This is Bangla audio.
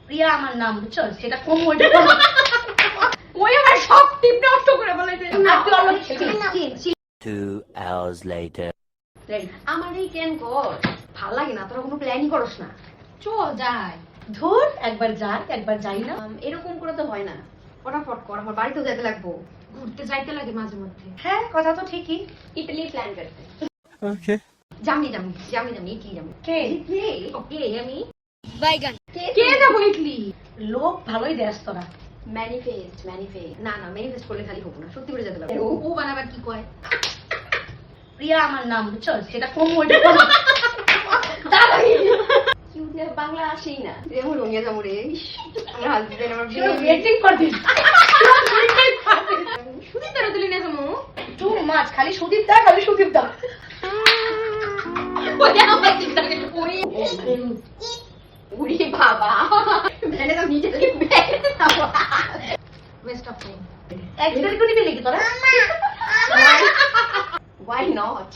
প্রিয়া আমার নাম, বুঝছো? সেটা কোন ওইটা ওই আমার সব টিপ নষ্ট করে বলেছে। আপনি অলরেডি 2 hours later. আমার এই কেন কর ভাল লাগে না, তোরা কোনো প্ল্যানই করস না। চল যাই। ধুর, একবার যাই একবার যাই না। এরকম করে তো হয় না, ফটাফট কর, আমার বাড়িতেও যেতে লাগবো। ঘুরতে যাইতে লাগে মাঝে মধ্যে। হ্যাঁ, কথা তো ঠিকই। ইটালি প্ল্যান করতে। Okay. জামনি জামনি জামনি জামনি ইটলি জামনি। কে? ওকে আমি কে যাবো ইটলি? লোক ভালোই দেশ তোরা। ম্যানিফেস্ট না ম্যানিফেস্ট করলে খালি হবো না, সত্যি করে যেতে লাগবে। ও বানাবার কি কয়? প্রিয়া আমার নাম, বুঝছো? সেটা কোন ওইটা কিউট বাংলা আসেই না। যেমন রঙিয়া যাবো রে, আমার হাজবেন্ড আমার ওয়েটিং ফর দিস। শুধু তারা তুলি না যাবো টু মাছ, খালি সুদীপ দা, খালি সুদীপ দা। উড়ি বাবা ভেনে তো নিচে থেকে ব্যাগে যাবো। West of time. একদম করে দিবি নাকি তোরা? Why not?